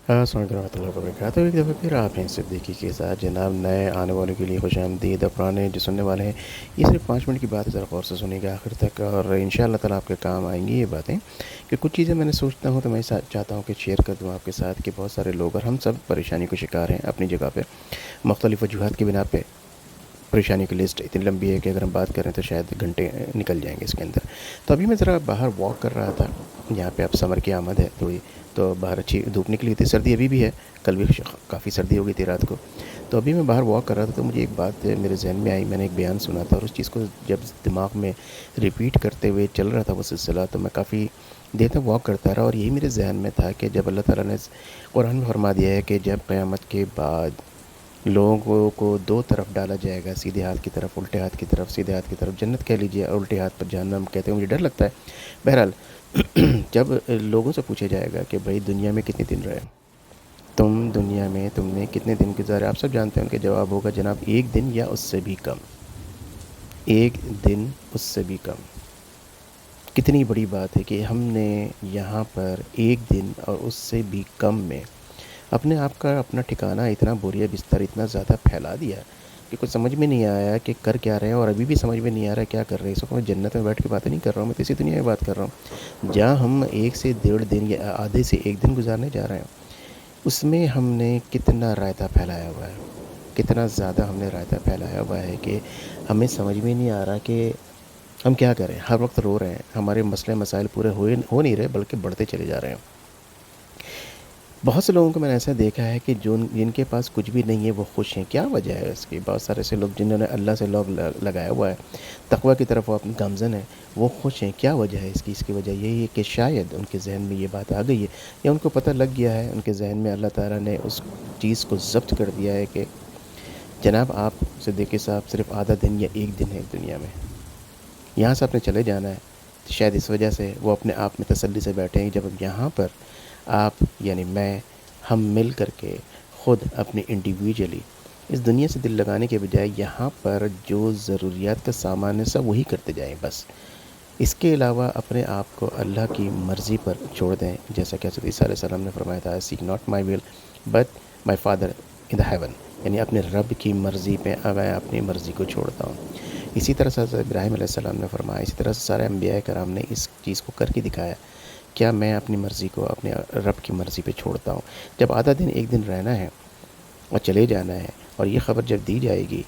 السلام علیکم ورحمۃ اللہ وبرکاتہ۔ ایک دفعہ پھر آپ ہیں صدیقی کے ساتھ جناب، نئے آنے والوں کے لیے خوش آمدید، اور پرانے جو سننے والے ہیں یہ صرف 5 منٹ کی بات ہے، ذرا غور سے سنیں گے آخر تک، اور ان شاء اللہ تعالیٰ آپ کے کام آئیں گی یہ باتیں، کہ کچھ چیزیں میں نے سوچتا ہوں تو میں چاہتا ہوں کہ شیئر کر دوں آپ کے ساتھ، کہ بہت سارے لوگ اور ہم سب پریشانی کا شکار ہیں اپنی جگہ پہ، مختلف وجوہات کی بنا پہ۔ پریشانی کی لسٹ اتنی لمبی ہے کہ اگر ہم بات کریں تو شاید گھنٹے نکل جائیں گے اس کے اندر۔ تو ابھی میں ذرا باہر واک کر رہا تھا، یہاں پہ اب سمر کی آمد ہے تھوڑی، تو باہر اچھی دھوپ نکلی تھی، سردی ابھی بھی ہے، کل بھی کافی سردی ہو گئی تھی رات کو۔ تو ابھی میں باہر واک کر رہا تھا تو مجھے ایک بات میرے ذہن میں آئی، میں نے ایک بیان سنا تھا، اور اس چیز کو جب دماغ میں ریپیٹ کرتے ہوئے چل رہا تھا وہ سلسلہ، تو میں کافی دیر تک واک کرتا رہا، اور یہی میرے ذہن میں تھا کہ جب اللہ تعالیٰ نے قرآن میں فرما دیا ہے کہ جب قیامت کے بعد لوگوں کو دو طرف ڈالا جائے گا، سیدھے ہاتھ کی طرف، الٹے ہاتھ کی طرف، سیدھے ہاتھ کی طرف جنت کہہ لیجیے اور الٹے ہاتھ پر جہنم کہتے ہیں، مجھے ڈر لگتا ہے۔ بہرحال جب لوگوں سے پوچھا جائے گا کہ بھائی دنیا میں کتنے دن رہے، تم دنیا میں تم نے کتنے دن گزارے، آپ سب جانتے ہیں ان کے جواب ہوگا جناب 1 دن یا اس سے بھی کم، 1 دن اس سے بھی کم۔ کتنی بڑی بات ہے کہ ہم نے یہاں پر 1 دن اور اس سے بھی کم میں اپنے آپ کا اپنا ٹھکانہ اتنا بوریا بستر اتنا زیادہ پھیلا دیا کہ کچھ سمجھ میں نہیں آیا کہ کر کیا رہے ہیں، اور ابھی بھی سمجھ میں نہیں آ رہا کیا کر رہے ہیں۔ اس وقت میں جنت میں بیٹھ کے باتیں نہیں کر رہا ہوں، میں کسی دنیا میں بات کر رہا ہوں جہاں ہم 1 سے 1.5 دن یا آدھے سے 1 دن گزارنے جا رہے ہیں۔ اس میں ہم نے کتنا رائتا پھیلایا ہوا ہے، کتنا زیادہ ہم نے رائتا پھیلایا ہوا ہے کہ ہمیں سمجھ میں نہیں آ رہا کہ ہم کیا کریں۔ ہر وقت رو رہے ہیں، ہمارے مسئلے مسائل پورے ہو نہیں رہے بلکہ بڑھتے چلے جا رہے ہیں۔ بہت سے لوگوں کو میں نے ایسا دیکھا ہے کہ جن کے پاس کچھ بھی نہیں ہے وہ خوش ہیں۔ کیا وجہ ہے اس کی؟ بہت سارے ایسے لوگ جنہوں نے اللہ سے لوگ لگایا ہوا ہے، تقوی کی طرف وہ اپنی گامزن ہیں، وہ خوش ہیں۔ کیا وجہ ہے اس کی؟ اس کی وجہ یہی ہے کہ شاید ان کے ذہن میں یہ بات آ گئی ہے، یا ان کو پتہ لگ گیا ہے، ان کے ذہن میں اللہ تعالیٰ نے اس چیز کو ضبط کر دیا ہے کہ جناب آپ صدیقی صاحب صرف آدھا دن یا 1 دن ہے دنیا میں، یہاں سے آپ نے چلے جانا ہے۔ شاید اس وجہ سے وہ اپنے آپ میں تسلی سے بیٹھے ہیں، جب یہاں پر آپ یعنی میں، ہم مل کر کے خود اپنی انڈیویجولی اس دنیا سے دل لگانے کے بجائے یہاں پر جو ضروریات کا سامان ہے سب وہی کرتے جائیں بس۔ اس کے علاوہ اپنے آپ کو اللہ کی مرضی پر چھوڑ دیں، جیسا کہ حضرت عیسیٰ علیہ السلام نے فرمایا تھا، seek not my will but my father in the heaven, یعنی اپنے رب کی مرضی پہ میں اپنی مرضی کو چھوڑتا ہوں۔ اسی طرح سے حضرت ابراہیم علیہ السلام نے فرمایا، اسی طرح سے سارے انبیاء کرام نے اس چیز کو کر کے دکھایا، کیا میں اپنی مرضی کو اپنے رب کی مرضی پہ چھوڑتا ہوں۔ جب آدھا دن 1 دن رہنا ہے اور چلے جانا ہے، اور یہ خبر جب دی جائے گی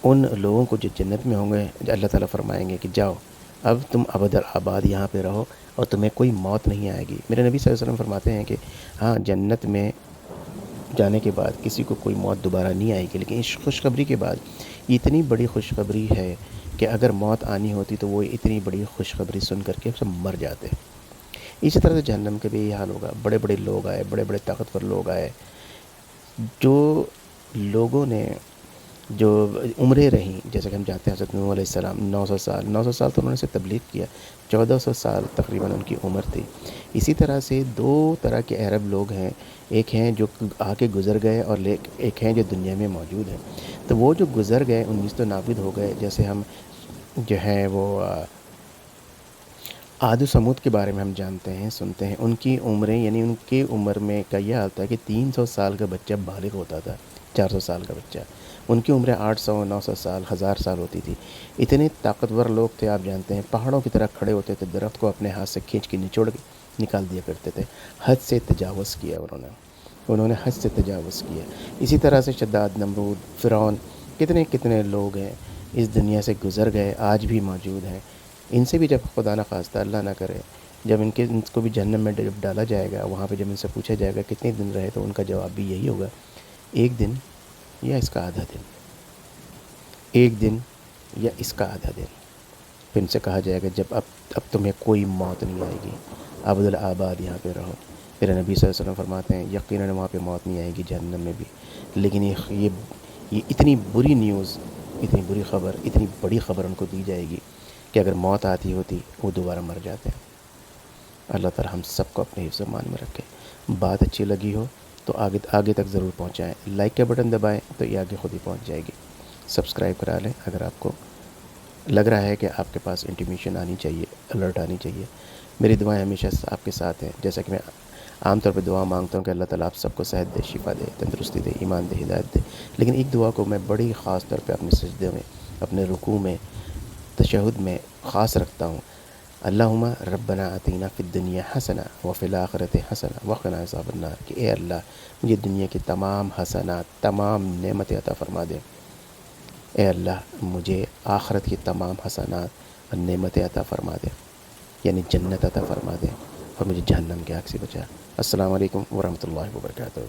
ان لوگوں کو جو جنت میں ہوں گے، اللہ تعالیٰ فرمائیں گے کہ جاؤ اب تم ابد الآباد یہاں پہ رہو اور تمہیں کوئی موت نہیں آئے گی۔ میرے نبی صلی اللہ علیہ وسلم فرماتے ہیں کہ ہاں جنت میں جانے کے بعد کسی کو کوئی موت دوبارہ نہیں آئے گی، لیکن اس خوشخبری کے بعد یہ اتنی بڑی خوشخبری ہے کہ اگر موت آنی ہوتی تو وہ اتنی بڑی خوشخبری سن کر کے سب مر جاتے۔ اسی طرح سے جہنم کا بھی یہی حال ہوگا، بڑے بڑے لوگ آئے، بڑے بڑے طاقتور لوگ آئے، جو لوگوں نے جو عمریں رہیں، جیسا کہ ہم جانتے ہیں حضرت نوح علیہ السلام 900 سال، 900 سال تو انہوں نے سے تبلیغ کیا، 1400 سال تقریباً ان کی عمر تھی۔ اسی طرح سے 2 طرح کے عرب لوگ ہیں، ایک ہیں جو آ کے گزر گئے اور ایک ہیں جو دنیا میں موجود ہیں۔ تو وہ جو گزر گئے 19 تو نابود ہو گئے، جیسے ہم جو ہیں وہ عاد و سمود کے بارے میں ہم جانتے ہیں، سنتے ہیں، ان کی عمریں یعنی ان کی عمر میں کا یہ حال تھا کہ 300 سال کا بچہ بالغ ہوتا تھا، 400 سال کا بچہ، ان کی عمریں 800 900 سال 1000 سال ہوتی تھی۔ اتنے طاقتور لوگ تھے، آپ جانتے ہیں پہاڑوں کی طرح کھڑے ہوتے تھے، درخت کو اپنے ہاتھ سے کھینچ کے نچوڑ کے نکال دیا کرتے تھے۔ حد سے تجاوز کیا انہوں نے حد سے تجاوز کیا۔ اسی طرح سے شداد، نمرود، فرعون، کتنے کتنے لوگ ہیں اس دنیا سے گزر گئے، آج بھی موجود ہیں۔ ان سے بھی جب خدا نخواستہ اللہ نہ کرے، جب ان کو بھی جہنم میں جب ڈالا جائے گا، وہاں پہ جب ان سے پوچھا جائے گا کتنے دن رہے، تو ان کا جواب بھی یہی ہوگا، 1 دن یا اس کا آدھا دن، 1 دن یا اس کا آدھا دن۔ پھر ان سے کہا جائے گا جب اب تمہیں کوئی موت نہیں آئے گی، ابد الآباد یہاں پہ رہو۔ پھر نبی صلی اللہ علیہ وسلم فرماتے ہیں یقیناً وہاں پہ موت نہیں آئے گی جہنم میں بھی، لیکن یہ اتنی بری نیوز، اتنی بری خبر، اتنی بڑی خبر ان کو دی جائے گی کہ اگر موت آتی ہوتی وہ دوبارہ مر جاتے ہیں۔ اللہ تعالی ہم سب کو اپنے حفظ و امان میں رکھے۔ بات اچھی لگی ہو تو آگے تک ضرور پہنچائیں، لائک کا بٹن دبائیں تو یہ آگے خود ہی پہنچ جائے گی۔ سبسکرائب کرا لیں اگر آپ کو لگ رہا ہے کہ آپ کے پاس انٹیمیشن آنی چاہیے، الرٹ آنی چاہیے۔ میری دعائیں ہمیشہ آپ کے ساتھ ہیں، جیسا کہ میں عام طور پہ دعا مانگتا ہوں کہ اللہ تعالیٰ آپ سب کو صحت دے، شفا دے، تندرستی دے، ایمان دے، ہدایت دے، لیکن ایک دعا کو میں بڑی خاص طور پہ اپنے سجدے میں، اپنے رکوع میں، تشہد میں خاص رکھتا ہوں. اللہم ربنا آتینا فی الدنیا حسنہ وفی الآخرۃ حسنہ وقنا عذاب النار، کہ اے اللہ مجھے دنیا کی تمام حسنات، تمام نعمتیں عطا فرما دے. اے اللہ مجھے آخرت کی تمام حسنات اور نعمتیں عطا فرما دے، یعنی جنت عطا فرما دے، اور مجھے جہنم کے آگ سے بچا. السلام علیکم ورحمۃ اللہ وبرکاتہ.